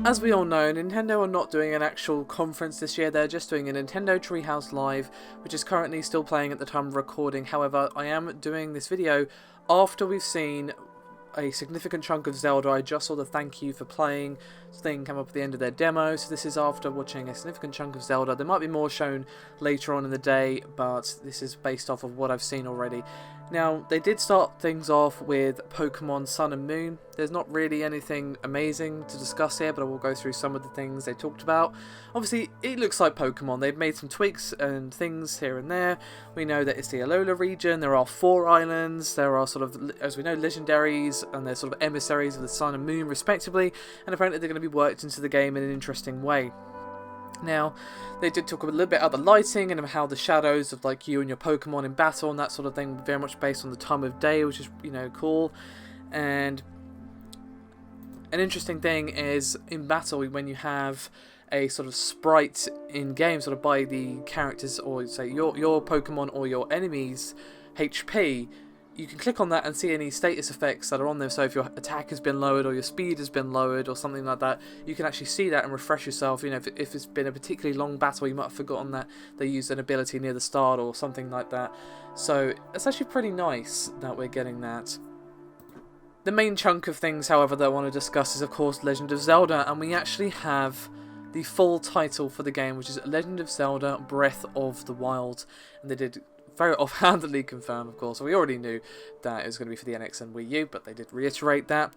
As we all know, Nintendo are not doing an actual conference this year, they're just doing a Nintendo Treehouse Live, which is currently still playing at the time of recording. However, I am doing this video after we've seen a significant chunk of Zelda. I just saw the thank you for playing thing come up at the end of their demo, so this is after watching a significant chunk of Zelda. There might be more shown later on in the day, but this is based off of what I've seen already. Now, they did start things off with Pokemon Sun and Moon. There's not really anything amazing to discuss here, but I will go through some of the things they talked about. Obviously, it looks like Pokemon. They've made some tweaks and things here and there. We know that it's the Alola region. There are 4 islands. There are sort of, as we know, legendaries, and they're sort of emissaries of the Sun and Moon, respectively. And apparently they're going to be worked into the game in an interesting way. Now, they did talk a little bit about the lighting and how the shadows of like you and your Pokemon in battle and that sort of thing, very much based on the time of day, which is, you know, cool. And an interesting thing is in battle, when you have a sort of sprite in game, sort of by the characters or say your Pokemon or your enemies' HP, you can click on that and see any status effects that are on there. So if your attack has been lowered or your speed has been lowered or something like that, you can actually see that and refresh yourself. You know, if it's been a particularly long battle, you might have forgotten that they used an ability near the start or something like that. So it's actually pretty nice that we're getting that. The main chunk of things, however, that I want to discuss is, of course, Legend of Zelda, and we actually have the full title for the game, which is Legend of Zelda Breath of the Wild, and they did very offhandedly confirm, of course. We already knew that it was going to be for the NX and Wii U, but they did reiterate that.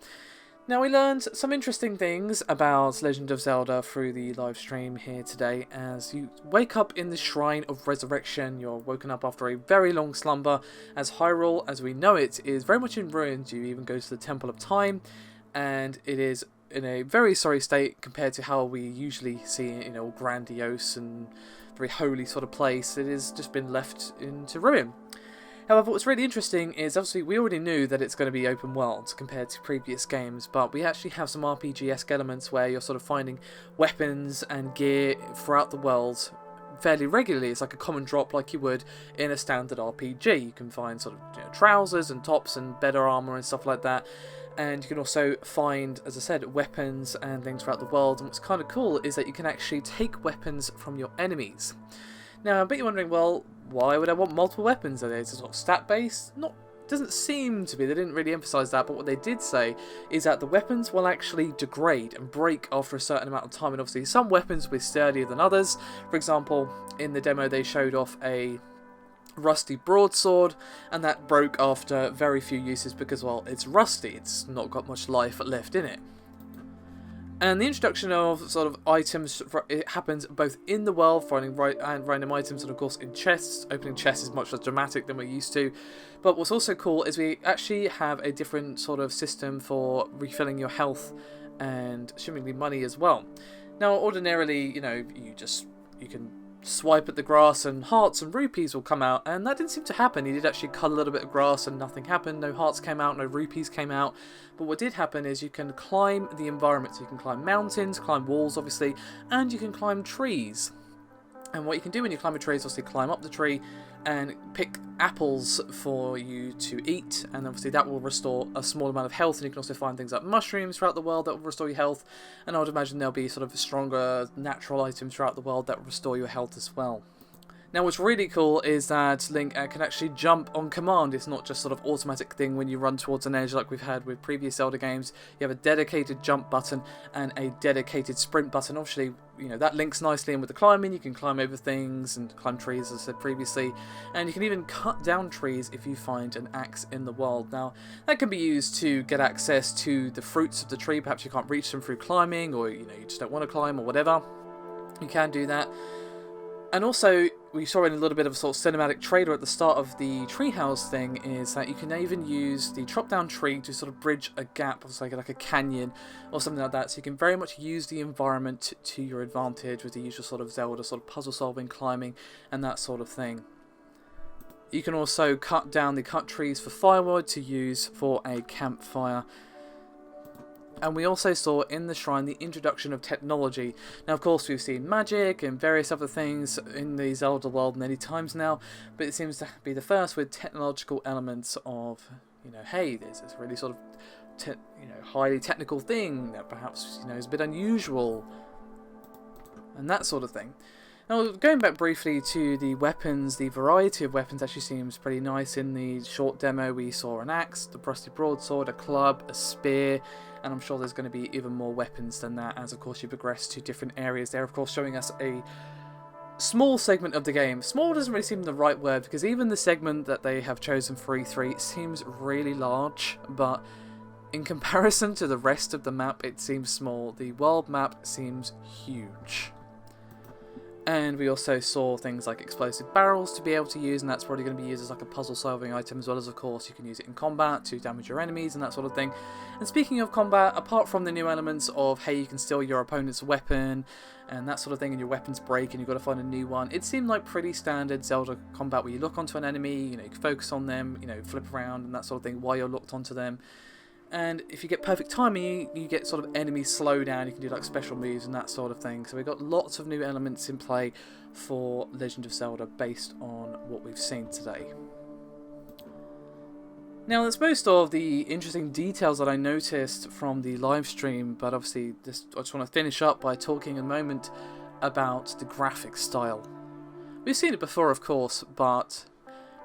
Now, we learned some interesting things about Legend of Zelda through the live stream here today. As you wake up in the Shrine of Resurrection, you're woken up after a very long slumber, as Hyrule, as we know it, is very much in ruins. You even go to the Temple of Time, and it is in a very sorry state compared to how we usually see it, you know, all grandiose and very holy sort of place. It has just been left into ruin. However, what's really interesting is, obviously, we already knew that it's going to be open world compared to previous games, but we actually have some RPG-esque elements where you're sort of finding weapons and gear throughout the world fairly regularly. It's like a common drop like you would in a standard RPG. You can find sort of, you know, trousers and tops and better armor and stuff like that. And you can also find, as I said, weapons and things throughout the world. And what's kind of cool is that you can actually take weapons from your enemies. Now, I bet you're wondering, well, why would I want multiple weapons? Are they sort of stat-based? Doesn't seem to be. They didn't really emphasize that, but what they did say is that the weapons will actually degrade and break after a certain amount of time. And obviously, some weapons will be sturdier than others. For example, in the demo, they showed off a rusty broadsword, and that broke after very few uses because, well, it's rusty. It's not got much life left in it. And the introduction of sort of items, it happens both in the world, finding random items, and of course in chests. Opening chests is much less dramatic than we're used to. But what's also cool is we actually have a different sort of system for refilling your health and assumingly money as well. Now, ordinarily, you know, you can swipe at the grass and hearts and rupees will come out, and that didn't seem to happen. He did actually cut a little bit of grass and nothing happened. No hearts came out, no rupees came out. But what did happen is you can climb the environment. So you can climb mountains, climb walls obviously, and you can climb trees. And what you can do when you climb a tree is obviously climb up the tree and pick apples for you to eat, and obviously that will restore a small amount of health. And you can also find things like mushrooms throughout the world that will restore your health, and I would imagine there'll be sort of stronger natural items throughout the world that will restore your health as well. Now, what's really cool is that Link can actually jump on command. It's not just sort of automatic thing when you run towards an edge like we've had with previous Zelda games. You have a dedicated jump button and a dedicated sprint button. Obviously, you know, that links nicely in with the climbing. You can climb over things and climb trees, as I said previously. And you can even cut down trees if you find an axe in the world. Now, that can be used to get access to the fruits of the tree. Perhaps you can't reach them through climbing, or, you know, you just don't want to climb or whatever. You can do that. And also, we saw in a little bit of a sort of cinematic trailer at the start of the treehouse thing, is that you can even use the chop-down tree to sort of bridge a gap, or like a canyon or something like that. So you can very much use the environment to your advantage with the usual sort of Zelda sort of puzzle-solving, climbing, and that sort of thing. You can also cut down the cut trees for firewood to use for a campfire. And we also saw in the shrine the introduction of technology. Now, of course, we've seen magic and various other things in the Zelda world many times now, but it seems to be the first with technological elements of, you know, hey, there's this really sort of highly technical thing that perhaps is a bit unusual, and that sort of thing. Now, going back briefly to the weapons, the variety of weapons actually seems pretty nice. In the short demo, we saw an axe, the rusty broadsword, a club, a spear, and I'm sure there's going to be even more weapons than that as, of course, you progress to different areas. They're, of course, showing us a small segment of the game. Small doesn't really seem the right word, because even the segment that they have chosen for E3 seems really large, but in comparison to the rest of the map, it seems small. The world map seems huge. And we also saw things like explosive barrels to be able to use, and that's probably going to be used as like a puzzle solving item, as well as, of course, you can use it in combat to damage your enemies and that sort of thing. And speaking of combat, apart from the new elements of, hey, you can steal your opponent's weapon and that sort of thing, and your weapons break and you've got to find a new one, it seemed like pretty standard Zelda combat, where you look onto an enemy, you can focus on them, flip around and that sort of thing while you're locked onto them. And if you get perfect timing, you get sort of enemy slowdown, you can do like special moves and that sort of thing. So we've got lots of new elements in play for Legend of Zelda based on what we've seen today. Now, that's most of the interesting details that I noticed from the live stream, but obviously I just want to finish up by talking a moment about the graphic style. We've seen it before, of course, but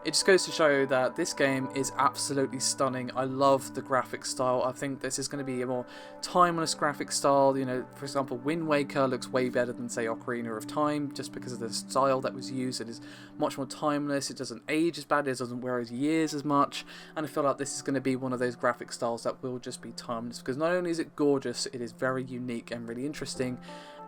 it just goes to show that this game is absolutely stunning. I love the graphic style. I think this is going to be a more timeless graphic style. For example, Wind Waker looks way better than, say, Ocarina of Time, just because of the style that was used. It is much more timeless. It doesn't age as bad. It doesn't wear as years as much. And I feel like this is going to be one of those graphic styles that will just be timeless, because not only is it gorgeous, it is very unique and really interesting,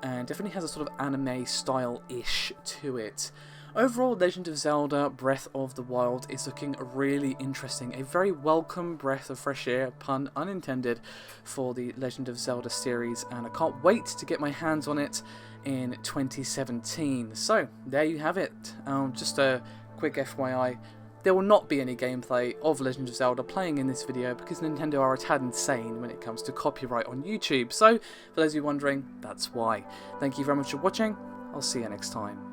and definitely has a sort of anime style-ish to it. Overall, Legend of Zelda Breath of the Wild is looking really interesting. A very welcome breath of fresh air, pun unintended, for the Legend of Zelda series, and I can't wait to get my hands on it in 2017. So, there you have it. Just a quick FYI, there will not be any gameplay of Legend of Zelda playing in this video, because Nintendo are a tad insane when it comes to copyright on YouTube. So, for those of you wondering, that's why. Thank you very much for watching. I'll see you next time.